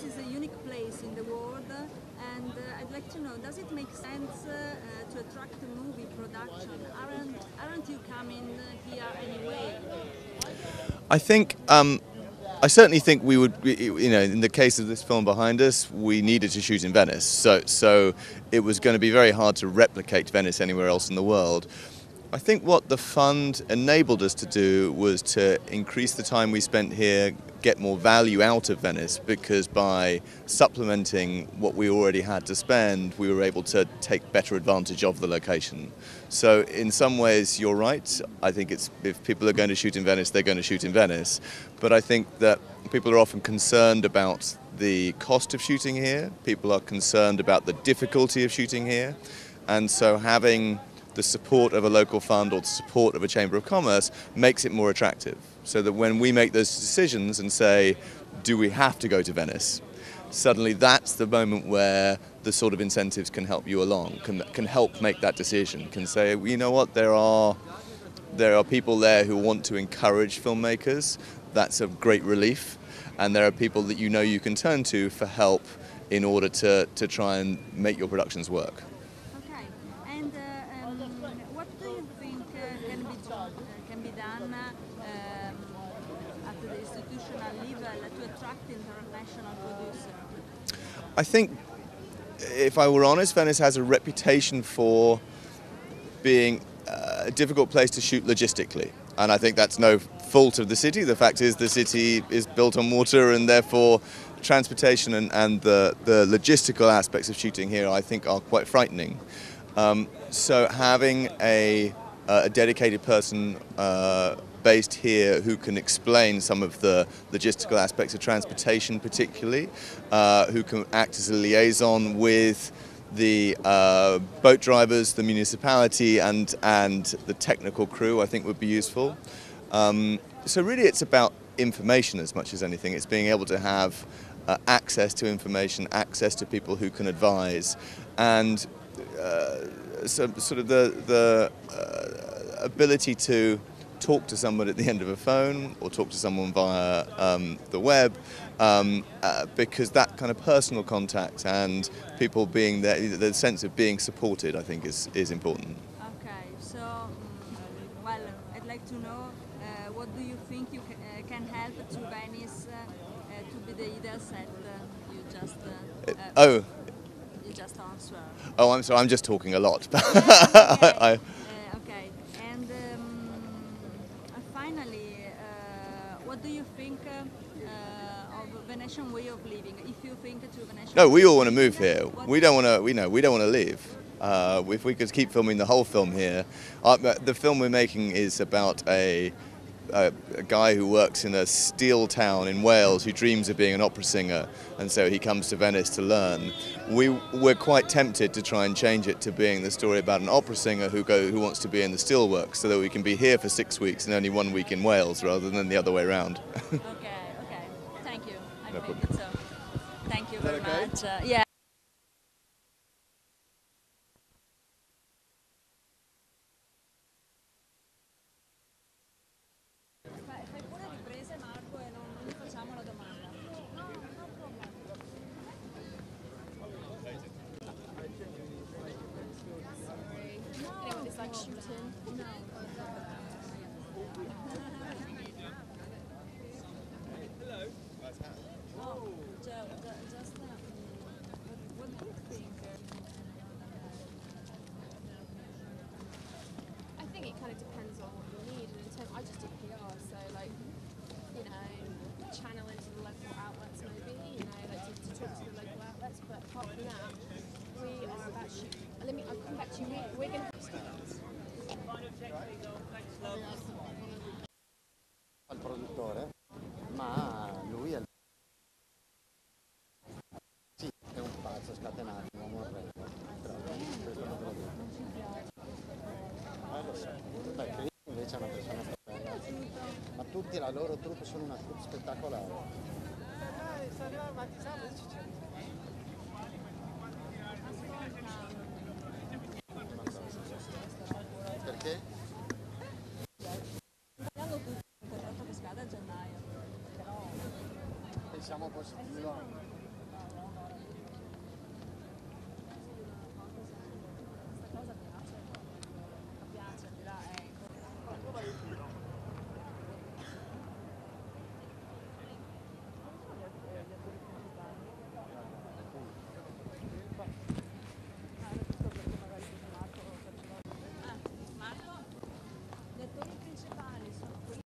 is a unique place in the world, and I'd like to know, does it make sense to attract a movie production? Aren't you coming here anyway? I think, I certainly think we would, you know, in the case of this film behind us, we needed to shoot in Venice. So it was going to be very hard to replicate Venice anywhere else in the world. I think what the fund enabled us to do was to increase the time we spent here, get more value out of Venice, because by supplementing what we already had to spend, we were able to take better advantage of the location. So in some ways, you're right. I think it's, if people are going to shoot in Venice, they're going to shoot in Venice. But I think that people are often concerned about the cost of shooting here. People are concerned about the difficulty of shooting here. And so having the support of a local fund or the support of a Chamber of Commerce makes it more attractive. So that when we make those decisions and say, do we have to go to Venice? Suddenly that's the moment where the sort of incentives can help you along, can help make that decision, can say, well, you know what, there are people there who want to encourage filmmakers. That's a great relief. And there are people that you know you can turn to for help in order to try and make your productions work. What do you think can be done at the institutional level to attract international producers? I think, if I were honest, Venice has a reputation for being a difficult place to shoot logistically. And I think that's no fault of the city. The fact is the city is built on water, and therefore transportation and the logistical aspects of shooting here, I think, are quite frightening. So having a dedicated person based here who can explain some of the logistical aspects of transportation particularly, who can act as a liaison with the boat drivers, the municipality and the technical crew, I think would be useful. So really it's about information as much as anything. It's being able to have access to information, access to people who can advise, and so sort of the ability to talk to someone at the end of a phone or talk to someone via the web, because that kind of personal contact and people being there, the sense of being supported, I think is important. Okay, so well, I'd like to know what do you think you can help to Venice to be the ideal set? You just you just answer. Oh, I'm sorry, I'm just talking a lot. Okay. Okay. And finally, what do you think of Venetian way of living? If you think to Venetian. No, we all want to move here. We don't want to. We don't want to leave. If we could keep filming the whole film here, the film we're making is about a guy who works in a steel town in Wales who dreams of being an opera singer, and so he comes to Venice to learn. We're quite tempted to try and change it to being the story about an opera singer who wants to be in the steelworks, so that we can be here for 6 weeks and only 1 week in Wales rather than the other way around. Okay, thank you. No problem. So. Thank you very Okay? much. Yeah. Fai pure riprese, Marco, e non gli facciamo la domanda. Anyone is like shooting. Oh, just what do you think? I think it kind of depends on what you need. And in terms, I just do PR, so like, you know, channel into the local outlets maybe, you know, like to talk to the local outlets. But apart from that, we are about shooting. I'll come back to you. We're going to. Al produttore, ma lui è sì, è un pazzo scatenato, un uomo orrendo, però questo non te lo dico. Lo so. Beh, Chris invece è una persona bella, ma tutti la loro troupe sono una troupe spettacolare. Perché? Contratto che scade a gennaio. Pensiamo positivo.